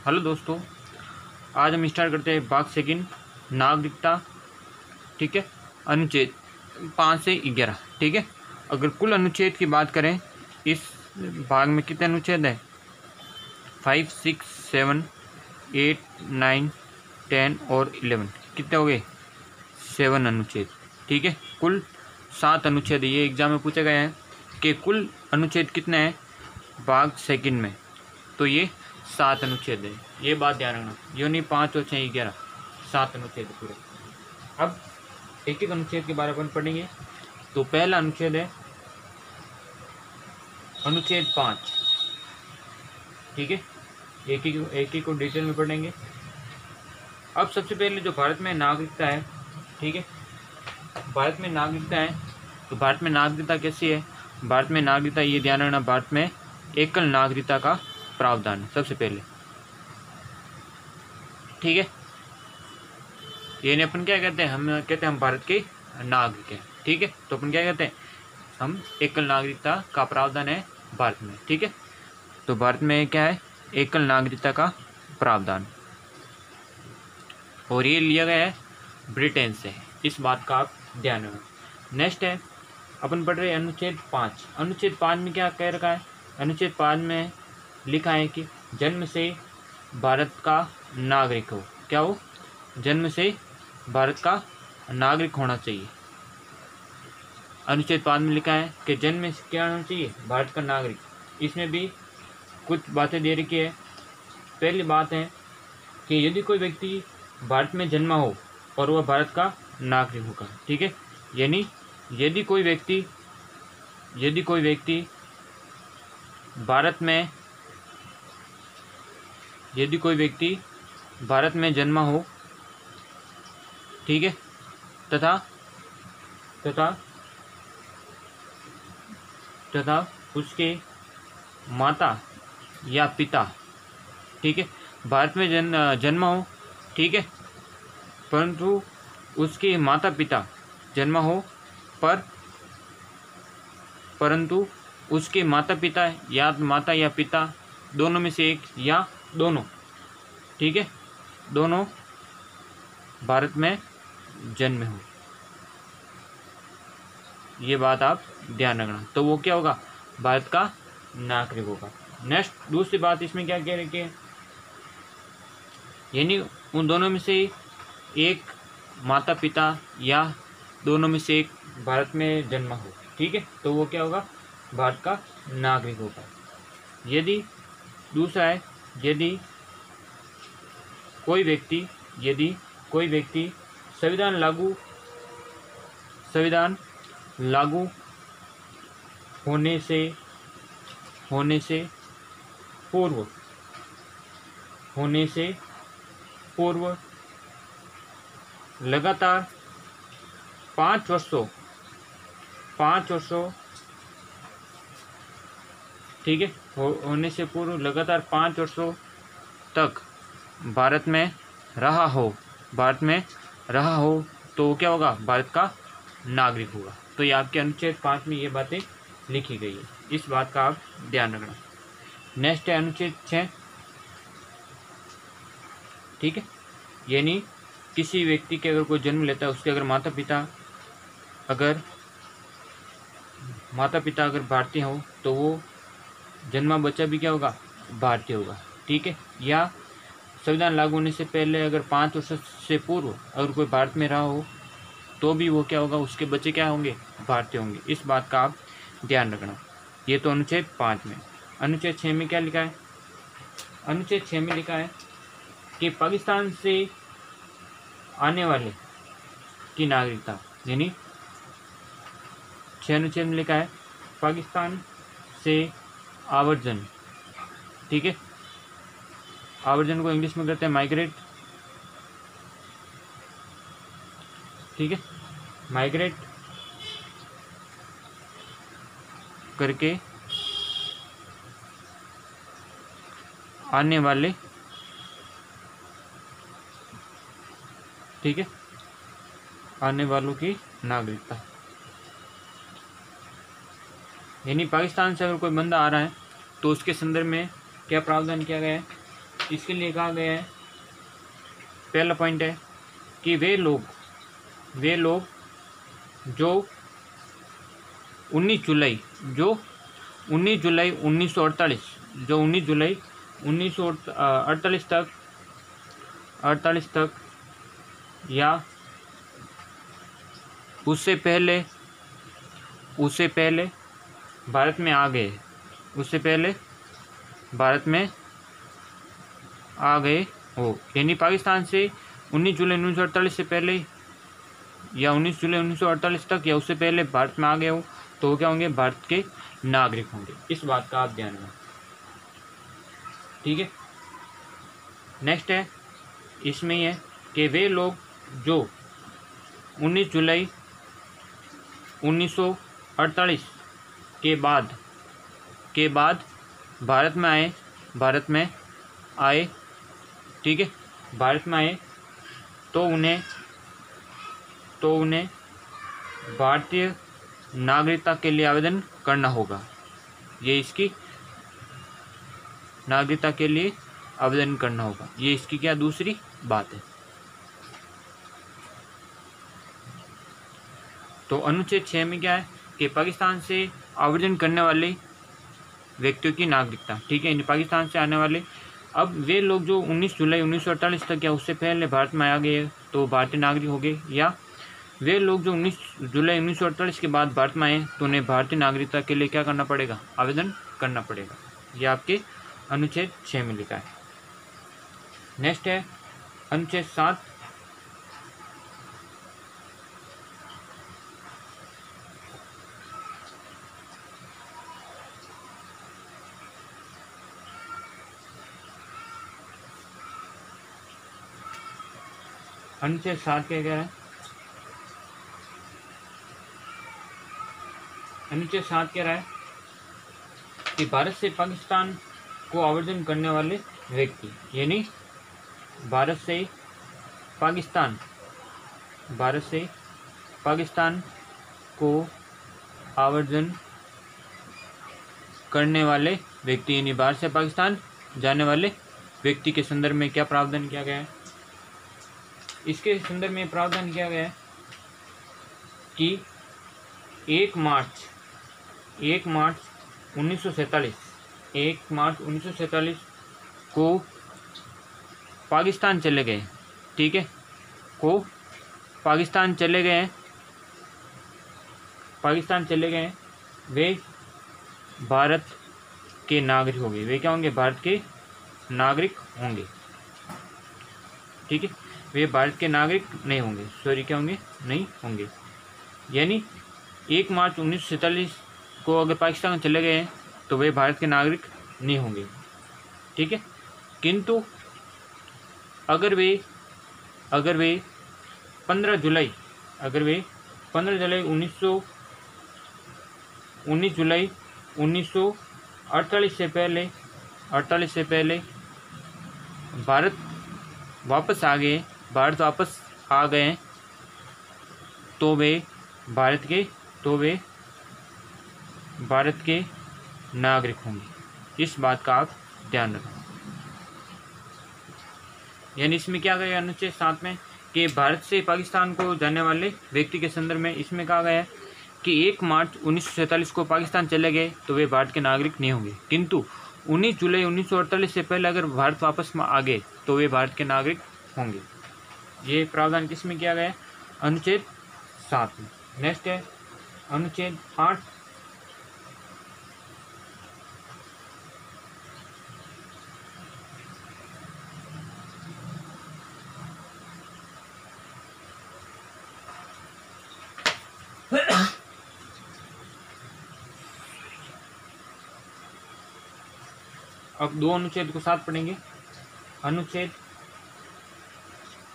Hello दोस्तों, आज हम स्टार्ट करते हैं भाग सेकंड नागरिकता। ठीक है, अनुच्छेद 5 से 11। ठीक है, अगर कुल अनुच्छेद की बात करें इस भाग में कितने अनुच्छेद हैं? 5, 6, 7, 8, 9, 10 और 11। कितने हो गए? 7 अनुच्छेद। ठीक है, कुल 7 अनुच्छेद। ये एग्जाम में पूछा गया है कि कुल अनुच्छेद कितने हैं भाग सेकंड में, तो ये 7 अनुच्छेद है। ये बात ध्यान रखना, यो नहीं 5 और 6 11, 7 अनुच्छेद पूरे। अब एक एक अनुच्छेद के बारे में पढ़ेंगे। तो पहला अनुच्छेद है अनुच्छेद 5। ठीक है, एक एक को डिटेल में पढ़ेंगे। अब सबसे पहले जो भारत में नागरिकता है, ठीक है, भारत में नागरिकता है, तो भारत में नागरिकता कैसी है? भारत में नागरिकता, ये ध्यान रखना, भारत में एकल नागरिकता का प्रावधान है सबसे पहले। ठीक है, ये अपन क्या कहते हैं? हम कहते हैं हम भारत के नागरिक हैं। ठीक है, तो अपन क्या कहते हैं? हम एकल नागरिकता का प्रावधान है भारत में। ठीक है, तो भारत में क्या है? एकल नागरिकता का प्रावधान, और ये लिया गया है ब्रिटेन से। इस बात का आप ध्यान रखना। नेक्स्ट है, अपन पढ़ रहे हैं अनुच्छेद 5। अनुच्छेद 5 में क्या कह रखा है? अनुच्छेद 5 में लिखा है कि जन्म से भारत का नागरिक हो। क्या हो? जन्म से भारत का नागरिक होना चाहिए। अनुच्छेद 5 में लिखा है कि जन्म से क्या होना चाहिए? भारत का नागरिक। इसमें भी कुछ बातें दे रखी है। पहली बात है कि यदि कोई व्यक्ति भारत में जन्मा हो और वह भारत का नागरिक होगा। ठीक है, यानी यदि कोई व्यक्ति भारत में जन्मा हो, ठीक है, तथा उसके माता या पिता, ठीक है, भारत में जन्मा हो, ठीक है, परंतु उसके माता पिता जन्मा हो परंतु उसके माता या पिता दोनों में से एक या दोनों, ठीक है, दोनों भारत में जन्मे हो। ये बात आप ध्यान रखना, तो वो क्या होगा? भारत का नागरिक होगा। नेक्स्ट, दूसरी बात इसमें क्या कह रही है? यानी उन दोनों में से एक माता पिता या दोनों में से एक भारत में जन्मा हो। ठीक है, तो वो क्या होगा? भारत का नागरिक होगा। यदि दूसरा है, यदि कोई व्यक्ति संविधान लागू होने से पूर्व लगातार 5 वर्षों, ठीक है, होने से पूर्व लगातार 5 वर्षों तक भारत में रहा हो, तो क्या होगा? भारत का नागरिक होगा। तो ये आपके अनुच्छेद 5 में ये बातें लिखी गई है। इस बात का आप ध्यान रखना। नेक्स्ट है अनुच्छेद 6। ठीक है, यानी किसी व्यक्ति के अगर कोई जन्म लेता है, उसके अगर माता पिता अगर भारतीय हो, तो वो जन्मा बच्चा भी क्या होगा? भारतीय होगा। ठीक है, या संविधान लागू होने से पहले अगर 5 वर्ष से पूर्व अगर कोई भारत में रहा हो, तो भी वो क्या होगा? उसके बच्चे क्या होंगे? भारतीय होंगे। इस बात का आप ध्यान रखना। ये तो अनुच्छेद 5 में। अनुच्छेद 6 में क्या लिखा है? अनुच्छेद 6 में लिखा है कि पाकिस्तान से आने वाले की नागरिकता, यानी 6 अनुच्छेद में लिखा है पाकिस्तान से आवर्जन। ठीक है, आवर्जन को इंग्लिश में कहते हैं माइग्रेट। ठीक है, माइग्रेट करके आने वाले, ठीक है, आने वालों की नागरिकता, यानी पाकिस्तान से अगर कोई बंदा आ रहा है तो उसके संदर्भ में क्या प्रावधान किया गया है? इसके लिए कहा गया है, पहला पॉइंट है कि वे लोग जो 19 जुलाई 1948 जो 19 जुलाई 1948 तक या उससे पहले भारत में आ गए, उससे पहले भारत में आ गए हो, यानी पाकिस्तान से 19 जुलाई 1948 से पहले या 19 जुलाई 1948 तक या उससे पहले भारत में आ गए हो, तो वो क्या होंगे, भारत के नागरिक होंगे। इस बात का आप ध्यान रखें, ठीक है। नेक्स्ट है, इसमें ही है कि वे लोग जो 19 जुलाई 1948 के बाद भारत में आए, ठीक है, भारत में आए, तो उन्हें भारतीय नागरिकता के लिए आवेदन करना होगा। ये इसकी नागरिकता के लिए आवेदन करना होगा, ये इसकी क्या दूसरी बात है। तो अनुच्छेद 6 में क्या है कि पाकिस्तान से आवेदन करने वाले व्यक्तियों की नागरिकता, ठीक है, पाकिस्तान से आने वाले, अब वे लोग जो 19 जुलाई 1948 तक या उससे पहले भारत में आ गए तो भारतीय नागरिक हो गए, या वे लोग जो 19 जुलाई 1948 के बाद भारत में आए तो उन्हें भारतीय नागरिकता के लिए क्या करना पड़ेगा, आवेदन करना पड़ेगा। यह आपके अनुच्छेद 6 में लिखा है। नेक्स्ट है अनुच्छेद 7। अनुच्छेद 7 क्या है, अनुच्छेद 7 कह रहा है कि भारत से पाकिस्तान को आवेदन करने वाले व्यक्ति, यानी भारत से पाकिस्तान को आवेदन करने वाले व्यक्ति, यानी भारत से पाकिस्तान जाने वाले व्यक्ति के संदर्भ में क्या प्रावधान किया गया है, इसके संदर्भ में प्रावधान किया गया है कि 1 मार्च 1947 को पाकिस्तान चले गए, ठीक है, को पाकिस्तान चले गए, वे भारत के नागरिक होंगे, वे क्या होंगे, भारत के नागरिक होंगे, ठीक है, वे भारत के नागरिक नहीं होंगे, सॉरी क्या होंगे, नहीं होंगे। यानी 1 मार्च 1947 को अगर पाकिस्तान चले गए हैं तो वे भारत के नागरिक नहीं होंगे, ठीक है। किंतु अगर वे 15 जुलाई 1948 से पहले भारत वापस आ गए तो वे भारत के नागरिक होंगे। इस बात का आप ध्यान रखें। यानी इसमें क्या गया अनुच्छेद 7 में कि भारत से पाकिस्तान को जाने वाले व्यक्ति के संदर्भ में इसमें कहा गया है कि 1 मार्च 1947 को पाकिस्तान चले गए तो वे भारत के नागरिक नहीं होंगे, किंतु 19 जुलाई 1948 से पहले अगर भारत वापस आ गए तो वे भारत के नागरिक होंगे। ये प्रावधान किस में किया गया है, अनुच्छेद 7 में। नेक्स्ट है अनुच्छेद 8। अब 2 अनुच्छेद को साथ पढ़ेंगे, अनुच्छेद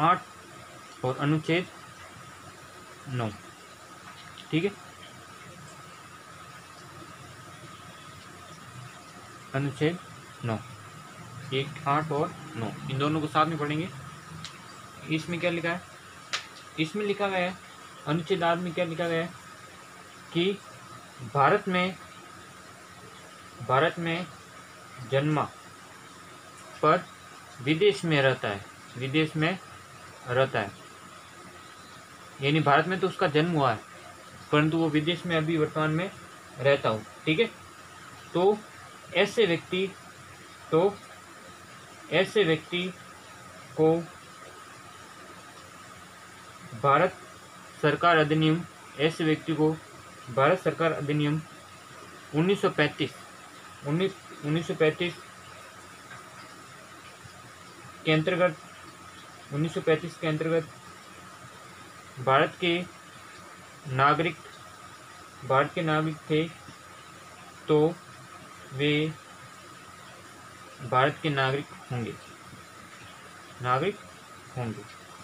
8 और अनुच्छेद 9, ठीक है। अनुच्छेद 9, 1, 8 और 9, इन दोनों को साथ में पढ़ेंगे। इसमें क्या लिखा है, इसमें लिखा गया है, अनुच्छेद 8 में क्या लिखा गया है कि भारत में जन्मा पर विदेश में रहता है, विदेश में रहता है, यानी भारत में तो उसका जन्म हुआ है परंतु वो विदेश में अभी वर्तमान में रहता हो, ठीक है। तो ऐसे व्यक्ति को भारत सरकार अधिनियम 1935 के अंतर्गत भारत के नागरिक थे तो वे भारत के नागरिक होंगे।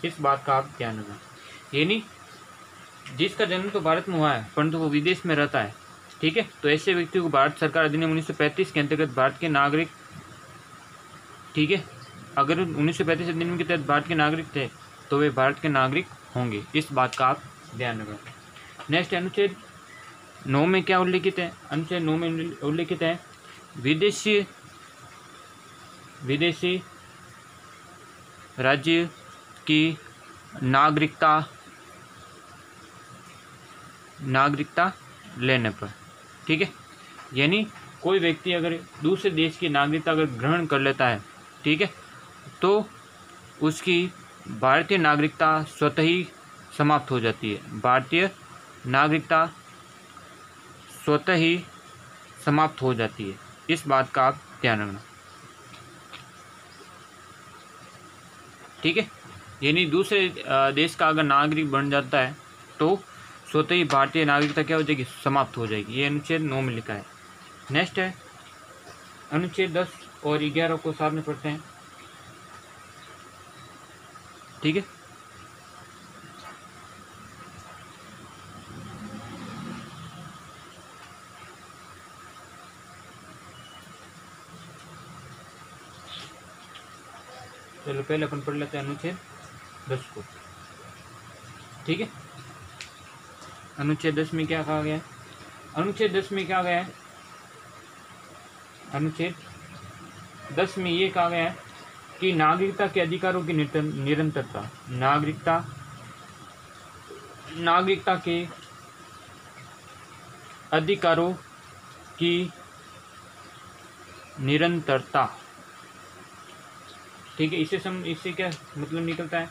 इस बात का आप ध्यान रखना। यानी जिसका जन्म तो भारत में हुआ है परंतु वो विदेश में रहता है, ठीक है। तो ऐसे व्यक्ति को भारत सरकार अधिनियम 1935 के अंतर्गत भारत के नागरिक, ठीक है, अगर 1935 अधिनियम के तहत भारत के नागरिक थे तो वे भारत के नागरिक होंगे। इस बात का आप ध्यान रखना। नेक्स्ट अनुच्छेद 9 में क्या उल्लेखित है? अनुच्छेद 9 में उल्लेखित है विदेशी राज्य की नागरिकता लेने पर, ठीक है। यानी कोई व्यक्ति अगर दूसरे देश की नागरिकता अगर ग्रहण कर लेता है, ठीक है, तो उसकी भारतीय नागरिकता स्वतः ही समाप्त हो जाती है। भारतीय नागरिकता स्वतः ही समाप्त हो जाती है। इस बात का आप ध्यान रखना, ठीक है। यानी दूसरे देश का अगर नागरिक बन जाता है तो स्वतः ही भारतीय नागरिकता क्या हो जाएगी? समाप्त हो जाएगी। ये अनुच्छेद 9 में लिखा है। नेक्स्ट है अनुच्छेद 10 और 11 को साथ में पढ़ते हैं, ठीक है। चलो पहले अपन पढ़ लेते हैं अनुच्छेद 10 को, ठीक है। अनुच्छेद 10 में क्या कहा गया है? अनुच्छेद 10 में क्या गया है? अनुच्छेद 10 में ये कहा गया है कि नागरिकता के अधिकारों की निरंतरता, नागरिकता के अधिकारों की निरंतरता, ठीक है। इससे क्या मतलब निकलता है?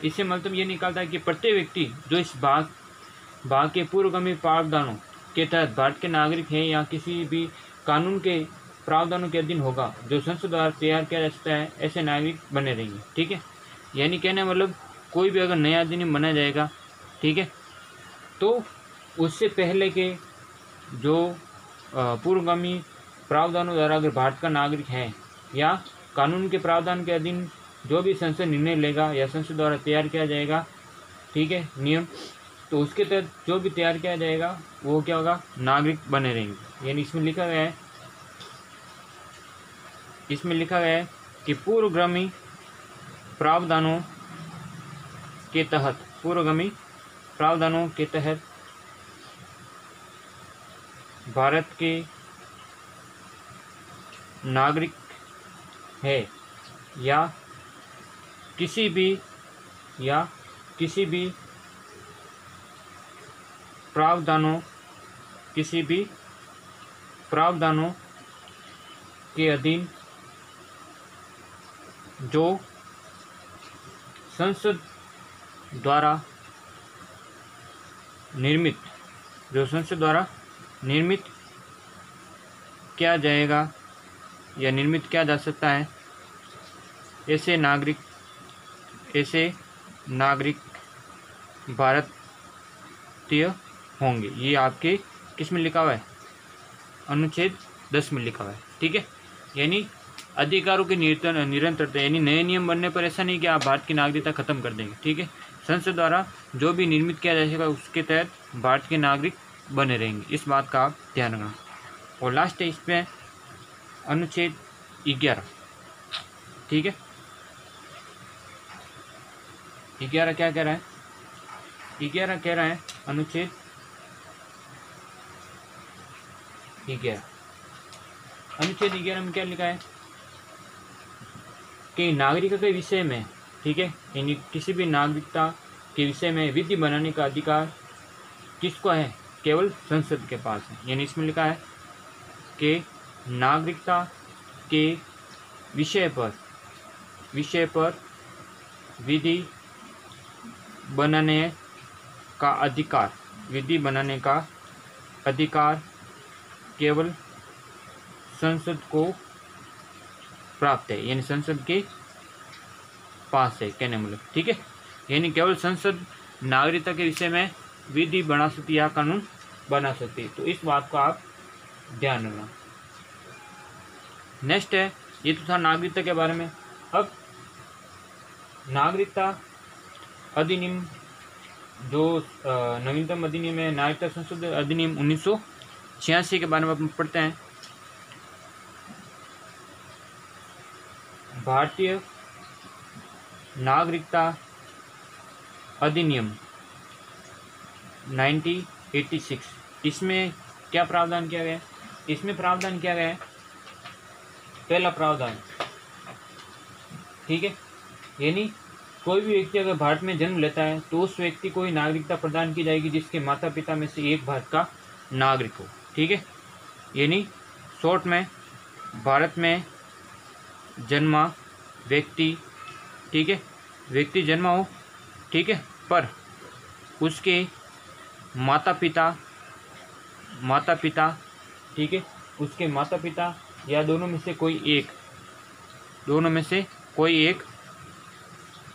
इससे मतलब ये निकलता है कि प्रत्येक व्यक्ति जो इस भाग के पूर्वगामी प्रावधानों के तहत भारत के नागरिक है या किसी भी कानून के प्रावधानों के अधीन होगा जो संसद द्वारा तैयार किया जा सकता है, ऐसे नागरिक बने रहेंगे, ठीक है। यानी कहने मतलब कोई भी अगर नया अधिनियम बनाया जाएगा, ठीक है, तो उससे पहले के जो पूर्वगामी प्रावधानों द्वारा अगर भारत का नागरिक है या कानून के प्रावधान के अधीन जो भी संसद निर्णय लेगा या संसद द्वारा तैयार किया जाएगा, ठीक है, नियम, तो उसके तहत जो भी तैयार किया जाएगा वो क्या होगा? नागरिक बने रहेंगे। यानी इसमें लिखा गया है कि पूर्वगामी प्रावधानों के तहत भारत के नागरिक है या किसी भी प्रावधानों के अधीन जो संसद द्वारा निर्मित किया जाएगा या निर्मित किया जा सकता है, ऐसे नागरिक भारतीय होंगे। ये आपके किस में लिखा हुआ है? अनुच्छेद 10 में लिखा हुआ है, ठीक है। यानी अधिकारों की निरंतरता, यानी नए नियम बनने पर ऐसा नहीं कि आप भारत की नागरिकता खत्म कर देंगे, ठीक है। संसद द्वारा जो भी निर्मित किया जाएगा उसके तहत भारत के नागरिक बने रहेंगे। इस बात का आप ध्यान रखना। और लास्ट है इसमें अनुच्छेद 11, ठीक है। 11 क्या कह रहा है? 11 कह रहा है अनुच्छेद 11 में क्या लिखा है? कि नागरिकता के विषय में, ठीक है, यानी किसी भी नागरिकता के विषय में विधि बनाने का अधिकार किसको है? केवल संसद के पास है। यानी इसमें लिखा है कि नागरिकता के विषय पर विधि बनाने का अधिकार केवल संसद को प्राप्त है, यानी संसद के पास है, कहने मतलब, ठीक है। यानी केवल संसद नागरिकता के विषय में विधि बना सकती है या कानून बना सकती है। तो इस बात को आप ध्यान रखना। नेक्स्ट है, ये तो था नागरिकता के बारे में। अब नागरिकता अधिनियम, जो नवीनतम अधिनियम है, नागरिकता संशोधन अधिनियम 1986 के बारे में अपन पढ़ते हैं। भारतीय नागरिकता अधिनियम 1986, इसमें क्या प्रावधान किया गया है? इसमें प्रावधान किया गया है, पहला प्रावधान, ठीक है, यानी कोई भी व्यक्ति अगर भारत में जन्म लेता है तो उस व्यक्ति को ही नागरिकता प्रदान की जाएगी जिसके माता पिता में से एक भारत का नागरिक हो, ठीक है। यानी शॉर्ट में, भारत में जन्मा व्यक्ति, ठीक है, व्यक्ति जन्मा हो, ठीक है, पर उसके माता पिता, ठीक है, उसके माता पिता या दोनों में से कोई एक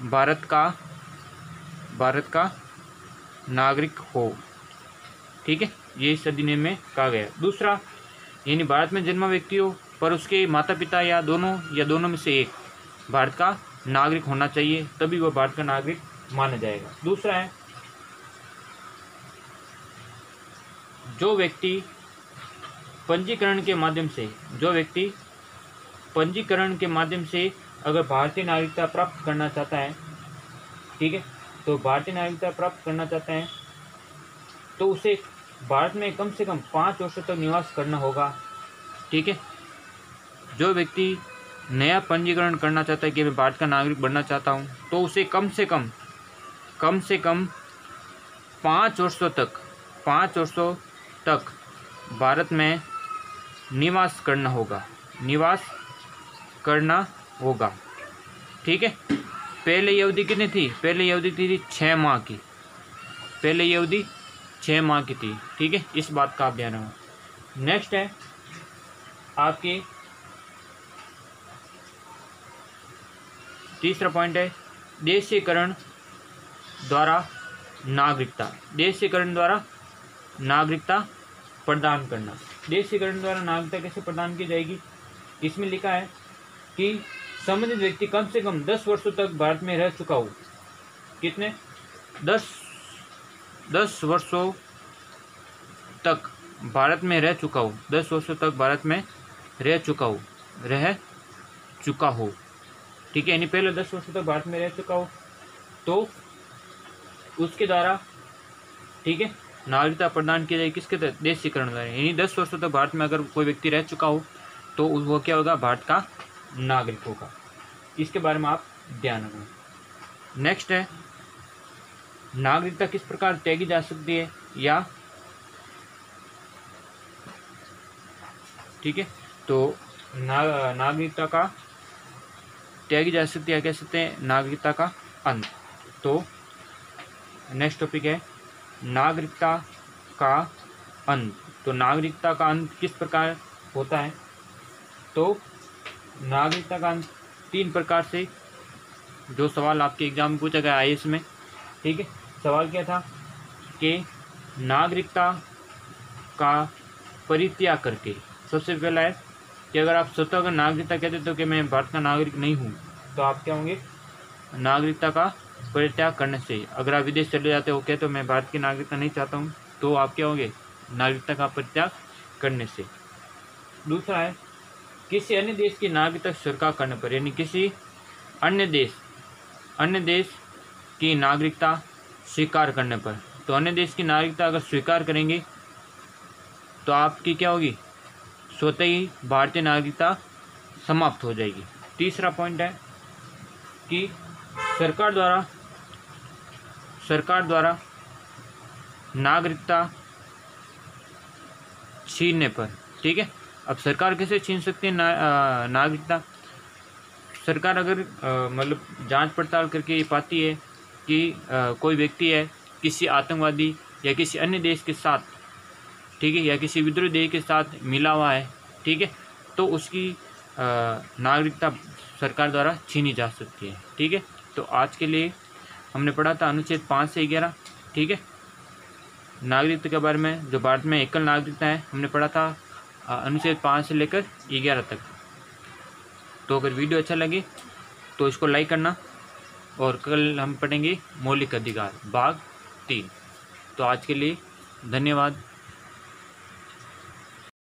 भारत का नागरिक हो, ठीक है, ये इस अधिनियम में कहा गया। दूसरा, यानी भारत में जन्मा व्यक्ति हो पर उसके माता पिता या दोनों में से एक भारत का नागरिक होना चाहिए, तभी वह भारत का नागरिक माना जाएगा। दूसरा है, जो व्यक्ति पंजीकरण के माध्यम से अगर भारतीय नागरिकता प्राप्त करना चाहता है, ठीक है, तो भारतीय नागरिकता प्राप्त करना चाहते हैं तो उसे भारत में कम से कम 5 वर्षों तक निवास करना होगा, ठीक है। जो व्यक्ति नया पंजीकरण करना चाहता है कि मैं भारत का नागरिक बनना चाहता हूँ, तो उसे कम से कम 5 वर्षों तक भारत में निवास करना होगा, ठीक है। पहले ये अवधि कितनी थी? पहले ये अवधि थी 6 माह की, 6 माह की थी, ठीक है। इस बात का आप ध्यान रखो। नेक्स्ट है आपके तीसरा पॉइंट है, देशीकरण द्वारा नागरिकता प्रदान करना। देशीकरण द्वारा नागरिकता कैसे प्रदान की जाएगी? इसमें लिखा है कि संबंधित व्यक्ति कम से कम 10 वर्षों तक भारत में रह चुका हो। कितने? 10 वर्षों तक भारत में रह चुका हो, 10 वर्षों तक भारत में रह चुका हो, ठीक है। यानी पहले 10 वर्षों तक भारत में रह चुका हो तो उसके द्वारा, ठीक है, नागरिकता प्रदान की जाएगी। किसके तहत? देशीकरण द्वारा। यानी 10 वर्षों तक भारत में अगर कोई व्यक्ति रह चुका हो तो वो क्या होगा? भारत का नागरिक होगा। इसके बारे में आप ध्यान रखना। नेक्स्ट है, नागरिकता किस प्रकार त्यागी जा सकती है या, ठीक है, तो नागरिकता का त्यागी जा सकती है, कह सकते हैं नागरिकता का अंत। तो नेक्स्ट टॉपिक है नागरिकता का अंत। तो नागरिकता का अंत किस प्रकार होता है? तो नागरिकता का अंत 3 प्रकार से, जो सवाल आपके एग्जाम में पूछा गया IAS में, ठीक है। सवाल क्या था कि नागरिकता का परित्याग करके, सबसे पहला है कि अगर आप स्वतः अगर नागरिकता कहते तो कि मैं भारत का नागरिक नहीं हूँ, तो आप क्या होंगे? नागरिकता का परित्याग करने से। अगर आप विदेश चले जाते हो, कहते हो मैं भारत की नागरिकता नहीं चाहता हूँ, तो आप क्या होंगे? नागरिकता का परित्याग करने से। दूसरा है किसी अन्य देश की नागरिकता स्वीकार करने पर, यानी किसी अन्य देश की नागरिकता स्वीकार करने पर। तो अन्य देश की नागरिकता अगर स्वीकार करेंगे तो आपकी क्या होगी? स्वतः ही भारतीय नागरिकता समाप्त हो जाएगी। तीसरा पॉइंट है कि सरकार द्वारा नागरिकता छीनने पर, ठीक है। अब सरकार कैसे छीन सकती है नागरिकता? सरकार अगर मतलब जांच पड़ताल करके ये पाती है कि कोई व्यक्ति है किसी आतंकवादी या किसी अन्य देश के साथ, ठीक है, या किसी विद्रोही देश के साथ मिला हुआ है, ठीक है, तो उसकी नागरिकता सरकार द्वारा छीनी जा सकती है, ठीक है। तो आज के लिए हमने पढ़ा था अनुच्छेद 5 से 11, ठीक है, नागरिकता के बारे में। जो भारत में एकल नागरिकता है हमने पढ़ा था अनुच्छेद 5 से लेकर 11 तक। तो अगर वीडियो अच्छा लगे तो इसको लाइक करना, और कल हम पढ़ेंगे मौलिक अधिकार भाग 3। तो आज के लिए धन्यवाद।